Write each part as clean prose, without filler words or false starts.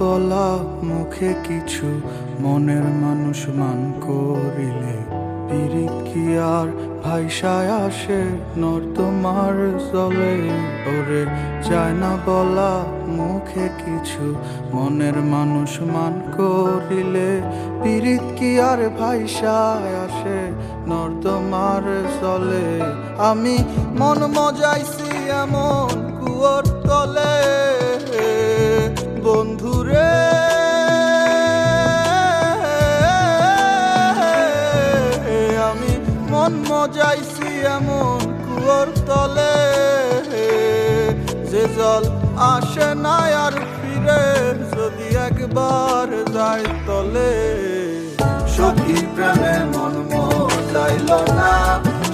বলা মুখে কিছু, মনের মানুষ মান করিলে পিরিত কি আর ভাইসায় আসে নর্দমার জলে। ওরে যায় না বলা মুখে কিছু, মনের মানুষ মান করিলে পিরিত কি আর ভাইসায় আসে নর্দমার জলে। আমি মন মজাইছি এমন কুয়োর তলে বন্ধুরে, আমি মন মজাইছি এমন কুয়োর তলে, যে জল আসে না আর ফিরে যদি একবার যায় তলে। সখী প্রেমে মন মজাইল না,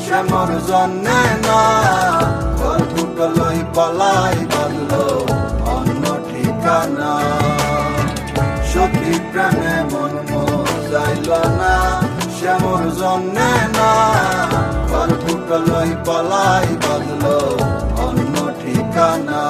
সে মোর জন্যে না, ঘর দুটো লই পালাই বলল অন্য ঠিকানা। সখী প্রেমে মন মজাইল না, সে মোর জন্যে না, ঘর দুটো লই পালাই বলল অন্য ঠিকানা।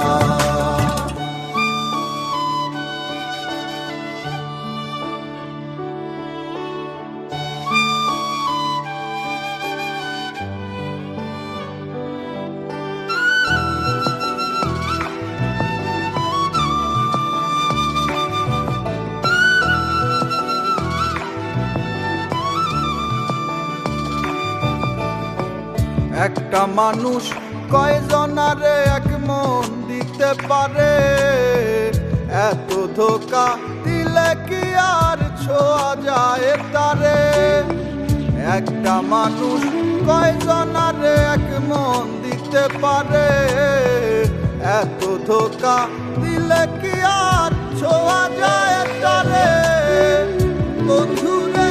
একটা মানুষ কয়জনারে এক মন দিতে পারে, এত ধোকা দিলে কি আর ছোঁয়া যায় তারে। একটা মানুষ কয়জনারে এক মন দিতে পারে, এত ধোকা দিলে কি আর ছোঁয়া যায় তারে। বন্ধুরে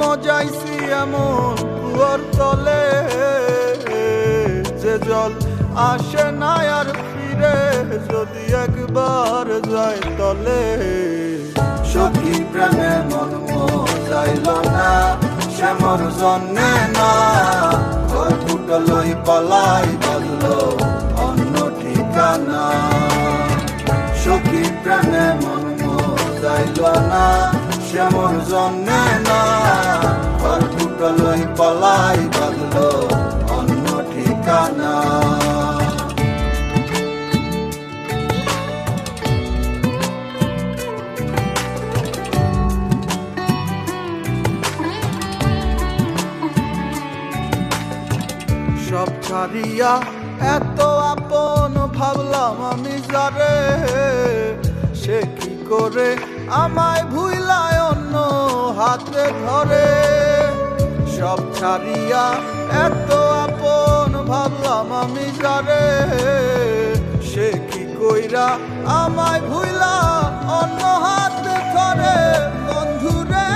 মজাইছি এমন কুয়োর তলে, যে জল আসে না আর ফিরে যদি একবার যায় তলে। সখী প্রেমে মন মজাইল না, সে মোর জন্যে না, ঘর দুটো লই পালাই বলল অন্য ঠিকানা। সখী প্রেমে মন মজাইল না, সে মোর জন্যে না, ঘর দুটো লই পালাই বলল অন্য ঠিকানা। সব ছাড়িয়া এত আপন ভাবলাম আমি যারে, সে কি করে আমায় ভুইলায় অন্য হাতে ধরে। সব ছাড়িয়া এত আপন ভাবলাম আমি যারে, সে কি কইরা আমায় ভুইলা অন্য হাতে ধরে। বন্ধুরে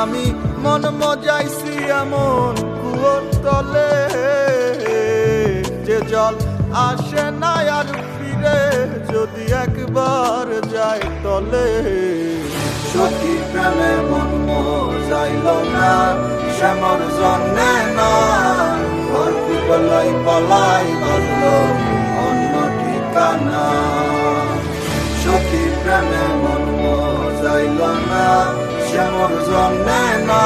আমি মন মজাইছি এমন কুয়োর তলে, যে জল আসে না আর ফিরে যদি একবার যায় তলে। সখী প্রেমে মন মজাইল না, সে মোর জন্যে না, ঘর দুটো লই পালাই বলল অন্য ঠিকানা। সখী প্রেমে মন মজাইল না, সে মোর জন্যে না,